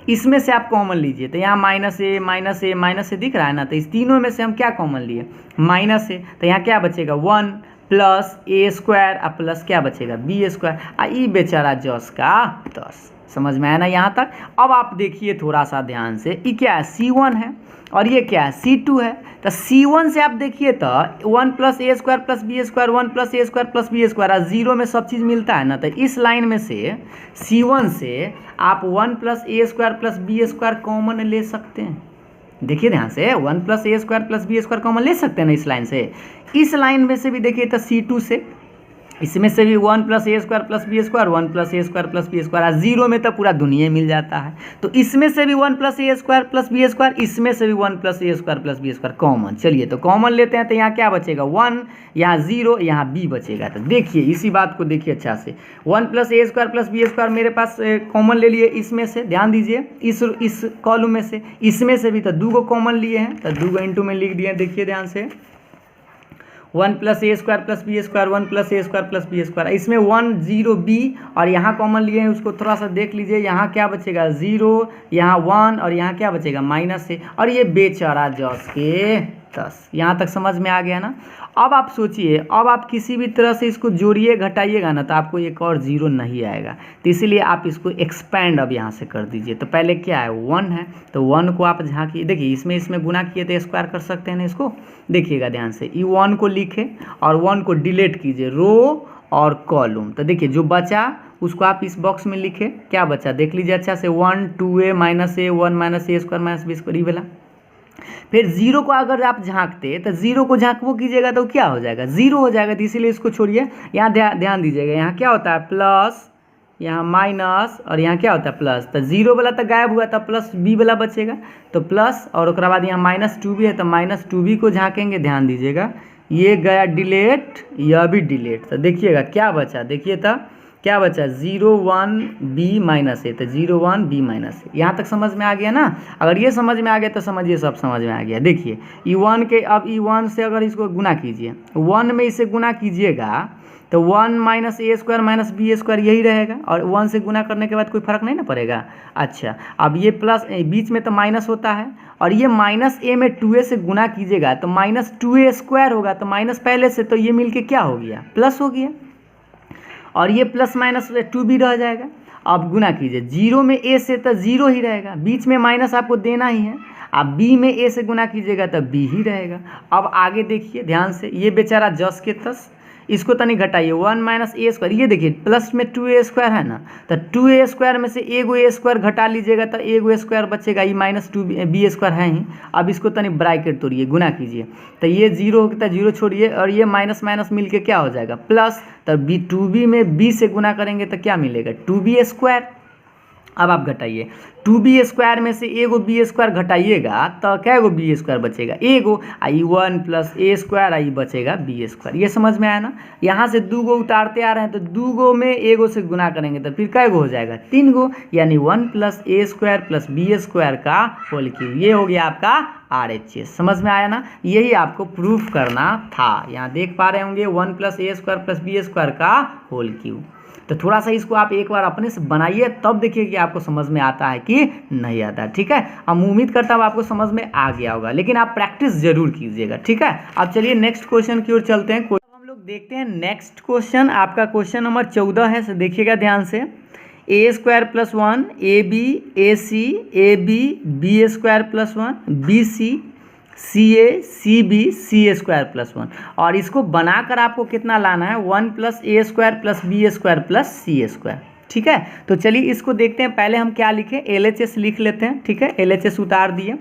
इसमें से आप कॉमन लीजिए, तो यहाँ minus a minus a minus ए दिख रहा है ना, तो इस तीनों में से हम क्या कॉमन लिए, माइनस ए, तो यहाँ क्या बचेगा 1 प्लस ए स्क्वायर और प्लस क्या बचेगा बी स्क्वायर, ई बेचारा जस का तस। समझ में आया ना यहाँ तक। अब आप देखिए थोड़ा सा ध्यान से, ये क्या है C1 है और ये क्या है C2 है। तो C1 से आप देखिए तो 1 plus a square plus b square, 1 plus a square plus b square, और 0 में सब चीज़ मिलता है ना, तो इस लाइन में से C1 से आप 1 plus a square plus b square common ले सकते हैं। देखिए ध्यान से, 1 plus a square plus b square common ले सकते हैं ना इस लाइन से। इस लाइन में से भी देखिए तो C2 से, इसमें से भी 1 plus a square plus b square, 1 plus a square plus b square, 0 में तो पूरा दुनिया मिल जाता है। तो इसमें से भी 1 plus a square plus b square, इसमें से भी 1 plus a square plus b square common. चलिए तो कॉमन लेते हैं, तो यहाँ क्या बचेगा 1, यहाँ 0, यहाँ बी बचेगा। तो देखिए इसी बात को देखिए अच्छा से, 1 plus a square plus b square मेरे पास कॉमन ले लिए इसमें से, ध्यान दीजिए इस कॉलम में से, इसमें से भी तो 2 कॉमन लिए हैं, तो 2 इंटू में लिख दिए। देखिए ध्यान से, 1 plus a square plus b square, 1 plus a square plus b square, इसमें 1 0 बी, और यहाँ कॉमन लिए हैं, उसको थोड़ा सा देख लीजिए, यहाँ क्या बचेगा 0, यहाँ 1, और यहाँ क्या बचेगा माइनस से, और ये बेचारा जस के तस। यहाँ तक समझ में आ गया ना। अब आप सोचिए, अब आप किसी भी तरह से इसको जोड़िए घटाइएगा ना, तो आपको एक और 0 नहीं आएगा, तो इसीलिए आप इसको एक्सपेंड अब यहाँ से कर दीजिए। तो पहले क्या है 1 है, तो 1 को आप झाँकिए, देखिए इसमें गुना किए तो स्क्वायर कर सकते हैं ना इसको। देखिएगा ध्यान से, ये 1 को लिखे और 1 को डिलीट कीजिए, रो और कॉलम। तो देखिए जो बचा उसको आप इस बॉक्स में लिखे, क्या बचा देख लीजिए अच्छा से, 1 2a minus A 1 minus a square minus b square, ये वाला। फिर 0 को अगर आप झाँकते तो 0 को झाँकवो कीजिएगा तो क्या हो जाएगा 0 हो जाएगा, तो इसीलिए इसको छोड़िए। यहाँ ध्यान दीजिएगा, यहाँ क्या होता है प्लस, यहाँ माइनस, और यहाँ क्या होता है प्लस, तो 0 वाला तो गायब हुआ था, प्लस बी वाला बचेगा, तो प्लस, और उसके बाद यहाँ -2b है, तो -2b को झाँकेंगे। ध्यान दीजिएगा, ये गया डिलीट, यह भी डिलीट, तो देखिएगा क्या बचा, देखिए तो क्या बचा 0 1 b माइनस ए, तो 0 1 b माइनस ए। यहाँ तक समझ में आ गया ना। अगर ये समझ में आ गया तो समझिए सब समझ में आ गया। देखिए E1 के, अब E1 से अगर इसको गुना कीजिए, 1 में इसे गुना कीजिएगा तो 1 minus a square minus b square यही रहेगा, और 1 से गुना करने के बाद कोई फर्क नहीं ना पड़ेगा। अच्छा अब ये प्लस, बीच में तो माइनस होता है, और ये माइनस ए में 2a से गुना कीजिएगा तो -2a स्क्वायर होगा, तो माइनस पहले से, तो ये मिलके क्या हो गया प्लस हो गया, और ये प्लस माइनस 2b रह जाएगा। अब गुना कीजिए, 0 में a से तो 0 ही रहेगा, बीच में माइनस आपको देना ही है। अब b में a से गुना कीजिएगा तो b ही रहेगा। अब आगे देखिए ध्यान से, ये बेचारा जस के तस, इसको तनी घटाइए, 1 माइनस ए स्क्वायर, ये देखिए प्लस में 2a² है ना, तो 2a² में से एगो a² घटा लीजिएगा तो एगो स्क्वायर बचेगा, ये माइनस 2b² है ही। अब इसको तनी ब्रैकेट तोड़िए, गुना कीजिए, तो ये 0 होता है, 0 छोड़िए और ये माइनस माइनस मिल के क्या हो जाएगा प्लस, तो 2b में b से गुना करेंगे तो क्या मिलेगा 2b²। अब आप घटाइए, 2b² में से एगो b² घटाइएगा तो क्या एगो b² बचेगा, एगो, आई 1 प्लस a² आई बचेगा b²। ये समझ में आया ना। यहाँ से 2 गो उतारते आ रहे हैं तो 2 गो में एगो से गुना करेंगे तो फिर कै गो हो जाएगा 3 गो, यानी 1 प्लस a² प्लस b² का होल क्यूब। ये हो गया आपका RHS। समझ में आया ना, यही आपको प्रूफ करना था। यहाँ देख पा रहे होंगे 1 प्लस a² प्लस b² का होल क्यूब। तो थोड़ा सा इसको आप एक बार अपने से बनाइए, तब देखिए कि आपको समझ में आता है कि नहीं आता है। ठीक है, हम उम्मीद करता हूँ आपको समझ में आ गया होगा, लेकिन आप प्रैक्टिस जरूर कीजिएगा। ठीक है, अब चलिए नेक्स्ट क्वेश्चन की ओर चलते हैं। हम लोग देखते हैं नेक्स्ट क्वेश्चन, आपका क्वेश्चन नंबर 14 है, देखिएगा ध्यान से। a² plus 1 ab ac ab b² plus 1 bc CA CB CA² plus 1, और इसको बनाकर आपको कितना लाना है 1 plus a² plus b² plus CA²। ठीक है, तो चलिए इसको देखते हैं। पहले हम क्या लिखें, LHS लिख लेते हैं। ठीक है, LHS उतार दिए।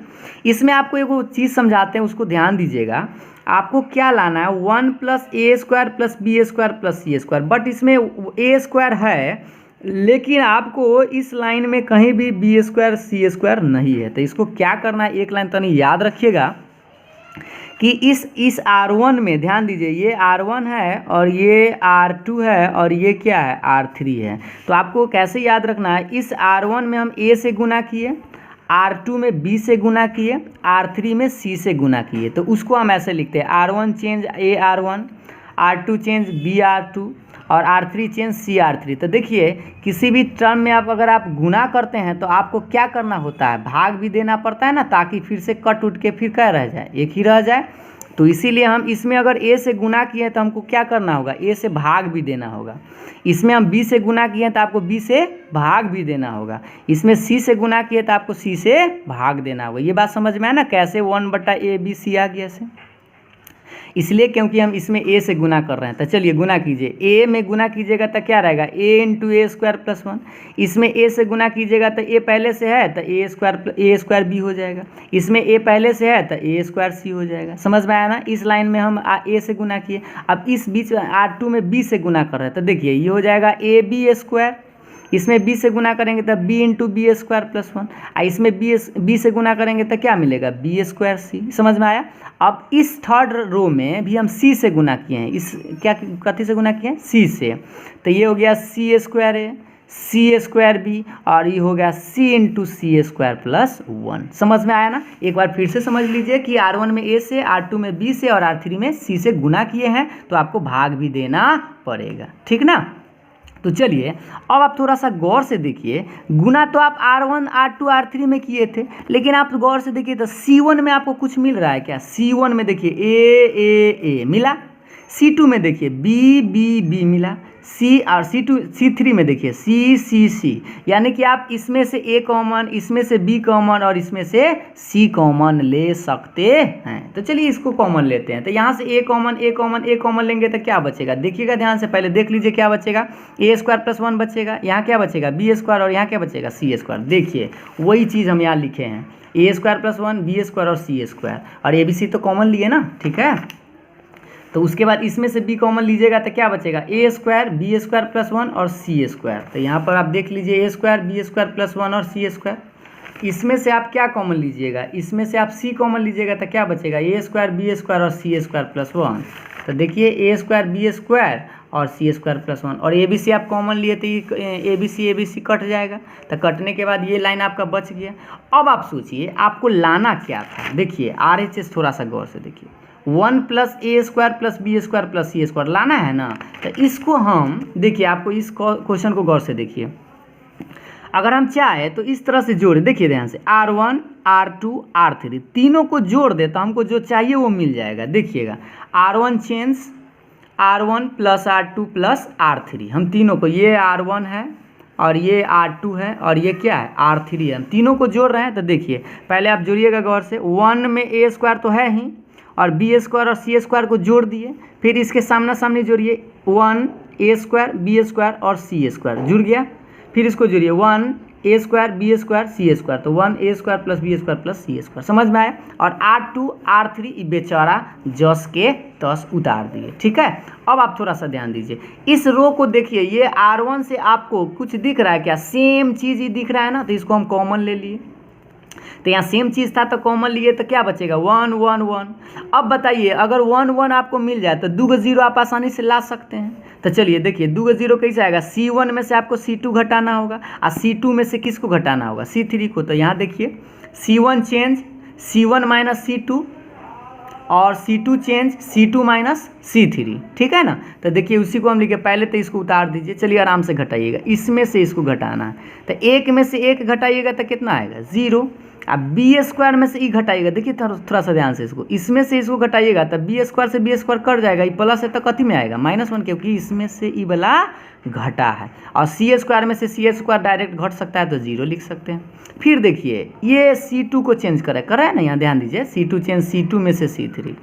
इसमें आपको एक चीज़ समझाते हैं, उसको ध्यान दीजिएगा। आपको क्या लाना है 1 plus a² plus b² plus CA², but इसमें a² है लेकिन आपको इस लाइन में कहीं भी b² CA² नहीं है। तो इसको क्या करना है, एक लाइन तनी याद रखिएगा कि इस R1 में ध्यान दीजिए, ये R1 है और ये R2 है और ये क्या है R3 है। तो आपको कैसे याद रखना है, इस R1 में हम A से गुना किए, R2 में B से गुना किए, R3 में C से गुना किए। तो उसको हम ऐसे लिखते हैं R1 change AR1, R2 change BR2 और R3 चेंज CR3। तो देखिए किसी भी टर्म में अगर आप गुना करते हैं तो आपको क्या करना होता है, भाग भी देना पड़ता है ना, ताकि फिर से कट उठ के फिर क्या रह जाए, एक ही रह जाए। तो इसीलिए हम इसमें अगर A से गुना किए तो हमको क्या करना होगा, A से भाग भी देना होगा। इसमें हम B से गुना किए तो आपको B से भाग भी देना होगा। इसमें C से गुना किए तो आपको C से भाग देना होगा। ये बात समझ में आया ना, कैसे 1/ABC आ गया से, इसलिए क्योंकि हम इसमें A से गुना कर रहे हैं। तो चलिए गुना कीजिए, A में गुना कीजिएगा तो क्या रहेगा A इंटू a² प्लस 1। इसमें A से गुना कीजिएगा तो A पहले से है तो a² B हो जाएगा। इसमें A पहले से है तो a² C हो जाएगा। समझ में आया ना, इस लाइन में हम A से गुना किए। अब इस बीच R2 में B से गुना कर रहे हैं तो देखिए ये हो जाएगा AB²। इसमें B से गुना करेंगे तो B इंटू b² प्लस 1, इसमें B से गुना करेंगे तो क्या मिलेगा b² C। समझ में आया। अब इस थर्ड रो में भी हम C से गुना किए हैं, इस क्या कथी से गुना किए हैं C से, तो ये हो गया CA² CA² B और ये हो गया C इंटू CA² प्लस 1। समझ में आया ना, एक बार फिर से समझ लीजिए कि R1 में A से, R2 में B से और R3 में C से गुना किए हैं तो आपको भाग भी देना पड़ेगा। ठीक ना, तो चलिए अब आप थोड़ा सा गौर से देखिए। गुना तो आप R1 R2 R3 में किए थे, लेकिन आप गौर से देखिए तो C1 में आपको कुछ मिल रहा है क्या, C1 में देखिए A मिला, C2 में देखिए B मिला, C3 में देखिए C यानी कि आप इसमें से A कॉमन, इसमें से B कॉमन और इसमें से C कॉमन ले सकते हैं। तो चलिए इसको कॉमन लेते हैं। तो यहाँ से A कॉमन लेंगे तो क्या बचेगा, देखिएगा ध्यान से, पहले देख लीजिए क्या बचेगा, a² प्लस 1 बचेगा, यहाँ क्या बचेगा b² और यहाँ क्या बचेगा c²। देखिए वही चीज़ हम यहाँ लिखे हैं, a² प्लस 1 b² और c² और ABC तो कॉमन लिए ना। ठीक है, तो उसके बाद इसमें से B कॉमन लीजिएगा तो क्या बचेगा a² b² प्लस 1 और c²। तो यहाँ पर आप देख लीजिए a² b² प्लस 1 और c²। इसमें से आप क्या कॉमन लीजिएगा, इसमें से आप C कॉमन लीजिएगा तो क्या बचेगा a² b² और c² प्लस 1। तो देखिए a² b² और c² प्लस 1 और ABC आप कॉमन लिए तो ABC कट जाएगा। तो कटने के बाद ये लाइन आपका बच गया। अब आप सोचिए आपको लाना क्या था, देखिए RHS थोड़ा सा गौर से देखिए, 1 plus a² plus b² plus c² लाना है ना। तो इसको हम देखिए, आपको इस क्वेश्चन को गौर से देखिए, अगर हम चाहे तो इस तरह से जोड़े, देखिए ध्यान से R1 R2 R3 तीनों को जोड़ दे तो हमको जो चाहिए वो मिल जाएगा। देखिएगा R1 change R1 plus R2 plus R3, हम तीनों को, ये R1 है और ये R2 है और ये क्या है R3 है, हम तीनों को जोड़ रहे हैं। तो देखिए पहले आप जोड़िएगा गौर से, 1 में a² तो है ही, और बी स्क्वायर और सी स्क्वायर को जोड़ दिए, फिर इसके सामना सामनी जोड़िए 1a² b² और c² जुड़ गया, फिर इसको जोड़िए 1a² b² c², तो 1a² + b² + c²। समझ में आया। और R2 R3 ये बेचारा जस के तस उतार दिए। ठीक है, अब आप थोड़ा सा ध्यान दीजिए, इस रो को देखिए, ये R1 से आपको कुछ दिख रहा है क्या? सेम चीज़ ही दिख रहा है ना, तो इसको हम कॉमन ले लिए। तो यहाँ सेम चीज़ था तो कॉमन लिए तो क्या बचेगा? 1 1 1। अब बताइए, अगर 1 1 आपको मिल जाए तो 2 0 आप आसानी से ला सकते हैं। तो चलिए देखिए 2 0 कैसे आएगा? C1 में से आपको C2 घटाना होगा, और C2 में से किसको घटाना होगा? C3 को। तो यहाँ देखिए C1 चेंज C1 - C2 और C2 चेंज C2 - C3। ठीक है ना। तो देखिए उसी को हम लिखे, पहले तो इसको उतार दीजिए, चलिए आराम से घटाइएगा, इसमें से इसको घटाना है। तो 1 में से 1 घटाइएगा तो कितना आएगा? 0। अब b² में से ई घटाइएगा, देखिए थोड़ा सा ध्यान से इसको, इसमें से इसको घटाइएगा तो b² से b² कट जाएगा, ये प्लस है तो कथी में आएगा? -1, क्योंकि इसमें से ई वाला घटा है। और c² में से c² डायरेक्ट घट सकता है तो 0 लिख सकते हैं। फिर देखिए ये C2 को चेंज करा है ना, यहाँ ध्यान दीजिए, C2 चेंज C2 में से C3।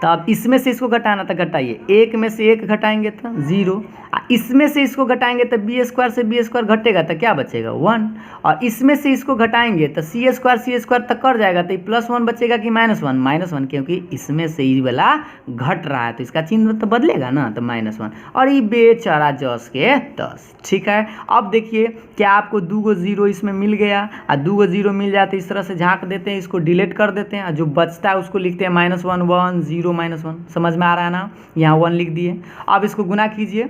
तो अब इसमें से इसको घटाना तो घटाइए, 1 में से 1 घटाएंगे तो 0, इसमें से इसको घटाएंगे तो b² से b² घटेगा तो क्या बचेगा? 1, और इसमें से इसको घटाएंगे तो c² तक कर जाएगा, तो +1 बचेगा कि -1? -1, क्योंकि इसमें से ये वाला घट रहा है तो इसका चिन्ह तो बदलेगा ना, तो -1, और ये बेचारा जस के तस। ठीक है, अब देखिए क्या आपको 2 0 इसमें मिल गया, और 2 0 मिल जाए तो इस तरह से झाँक देते हैं, इसको डिलीट कर देते हैं, और जो बचता है उसको लिखते हैं -1 1 0 -1। समझ में आ रहा है ना, यहाँ 1 लिख दिए। अब इसको गुना कीजिए,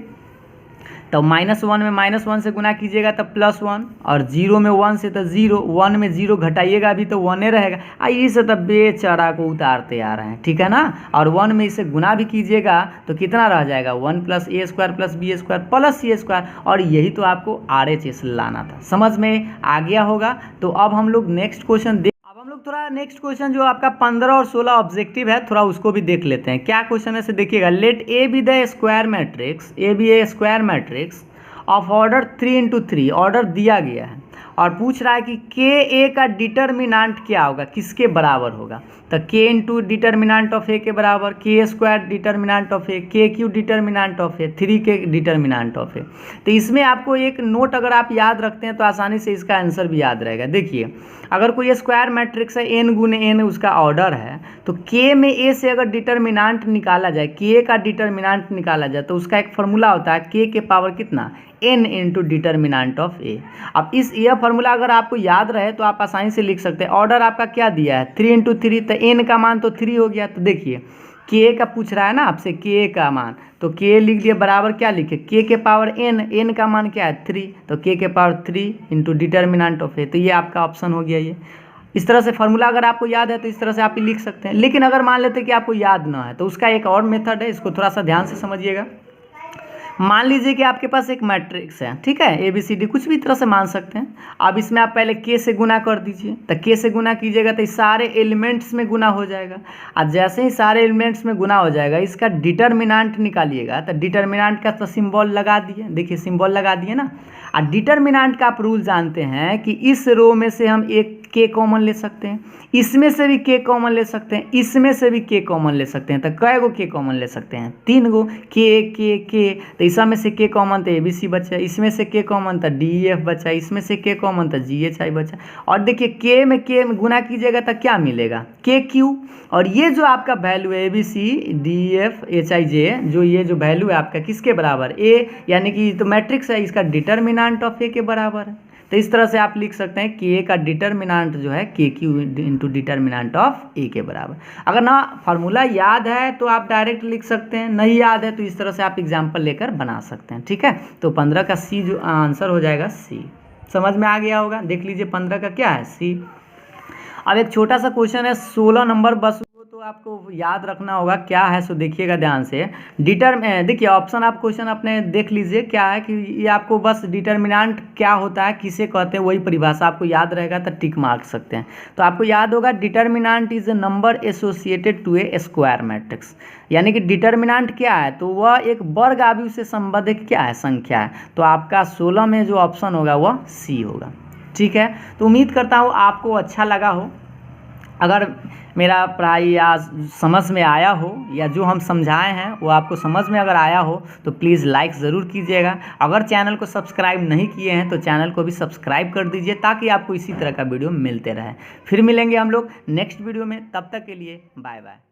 तो -1 में -1 से गुना कीजिएगा तो +1, और 0 में 1 से तो 0, 1 में 0 घटाइएगा अभी तो 1 रहेगा, इसे तो बेचारा को उतारते आ रहे हैं। ठीक है ना, और 1 में इसे गुना भी कीजिएगा तो कितना रह जाएगा? 1 + a² + b² + c², और यही तो आपको RHS लाना था। समझ में आ गया होगा। तो अब हम लोग नेक्स्ट क्वेश्चन थोड़ा नेक्स्ट क्वेश्चन जो आपका 15 और 16 ऑब्जेक्टिव है, थोड़ा उसको भी देख लेते हैं। क्या क्वेश्चन है से देखिएगा, let A be the square matrix, A be a square matrix of order 3 × 3, order दिया गया है और पूछ रहा है कि के ए का डिटर्मिनांट क्या होगा, किसके बराबर होगा? तो के इंटू डिटर्मिनांट ऑफ ए के बराबर, के² डिटर्मिनांट ऑफ ए, के क्यू डिटर्मिनांट ऑफ ए, 3 के डिटर्मिनांट ऑफ ए। तो इसमें आपको एक नोट अगर आप याद रखते हैं तो आसानी से इसका आंसर भी याद रहेगा। देखिए अगर कोई स्क्वायर मैट्रिक्स है, n × n उसका ऑर्डर है, तो k में a से अगर डिटर्मिनांट निकाला जाए, k का डिटर्मिनांट निकाला जाए तो उसका एक फार्मूला होता है k के पावर कितना? n × determinant of a। अब यह फार्मूला अगर आपको याद रहे तो आप आसानी से लिख सकते हैं। ऑर्डर आपका क्या दिया है? 3 × 3, तो n का मान तो 3 हो गया। तो देखिए k का पूछ रहा है ना आपसे, k का मान, तो k लिख दिए बराबर क्या लिखे? k के पावर n का मान क्या है? 3, तो k के पावर 3 × डिटर्मिनांट ऑफ a। तो ये आपका ऑप्शन हो गया। ये इस तरह से फार्मूला अगर आपको याद है तो इस तरह से आप लिख सकते हैं। लेकिन अगर मान लेते कि आपको याद ना है तो उसका एक और मेथड है, इसको थोड़ा सा ध्यान से समझिएगा। मान लीजिए कि आपके पास एक मैट्रिक्स है, ठीक है, ABCD कुछ भी तरह से मान सकते हैं। अब इसमें आप पहले k से गुना कर दीजिए, तो k से गुना कीजिएगा तो सारे एलिमेंट्स में गुना हो जाएगा। और जैसे ही सारे एलिमेंट्स में गुना हो जाएगा इसका डिटर्मिनांट निकालिएगा, तो डिटर्मिनांट का तो सिंबल लगा दिए, देखिए सिंबल लगा दिए ना। और डिटर्मिनांट का आप रूल जानते हैं कि इस रो में से हम एक k कॉमन ले सकते हैं, इसमें से भी k कॉमन ले सकते हैं, इसमें से भी k कॉमन ले सकते हैं। तो कै गो k कॉमन ले सकते हैं? 3 गो। k। तो इसमें में से k कॉमन तो ABC बचा, इसमें से k कॉमन तो DEF बचा, इसमें से k कॉमन तो GHI बचा। और देखिए k में गुना कीजिएगा तो क्या मिलेगा? KQ। और ये जो आपका वैल्यू है ABC DEF HIJ, जो ये जो वैल्यू है आपका किसके बराबर? A, यानी कि तो मैट्रिक्स है, इसका डिटर्मिनांट ऑफ A के बराबर है। तो इस तरह से आप लिख सकते हैं कि a का डिटर्मिनांट जो है KQ × डिटर्मिनांट ऑफ a के बराबर। अगर ना फार्मूला याद है तो आप डायरेक्ट लिख सकते हैं, नहीं याद है तो इस तरह से आप एग्जाम्पल लेकर बना सकते हैं। ठीक है, तो 15 का C जो आंसर हो जाएगा C। समझ में आ गया होगा। देख लीजिए 15 का क्या है? C। अब एक छोटा सा क्वेश्चन है 16 नंबर, बस तो आपको याद रखना होगा क्या है, सो देखिएगा ध्यान से। देखिए ऑप्शन आप क्वेश्चन अपने देख लीजिए क्या है कि ये आपको बस डिटर्मिनांट क्या होता है, किसे कहते हैं, वही परिभाषा आपको याद रहेगा तो टिक मार्क सकते हैं। तो आपको याद होगा determinant is a number associated to a square matrix, यानी कि डिटर्मिनांट क्या है? तो वह एक वर्ग आयु से संबंधित क्या है? संख्या है। तो आपका 16 में जो ऑप्शन होगा वह C होगा। ठीक है, तो उम्मीद करता हूँ आपको अच्छा लगा हो। अगर मेरा पढ़ाई या समझ में आया हो या जो हम समझाए हैं वो आपको समझ में अगर आया हो तो प्लीज़ लाइक ज़रूर कीजिएगा। अगर चैनल को सब्सक्राइब नहीं किए हैं तो चैनल को भी सब्सक्राइब कर दीजिए ताकि आपको इसी तरह का वीडियो मिलते रहे। फिर मिलेंगे हम लोग नेक्स्ट वीडियो में, तब तक के लिए बाय बाय।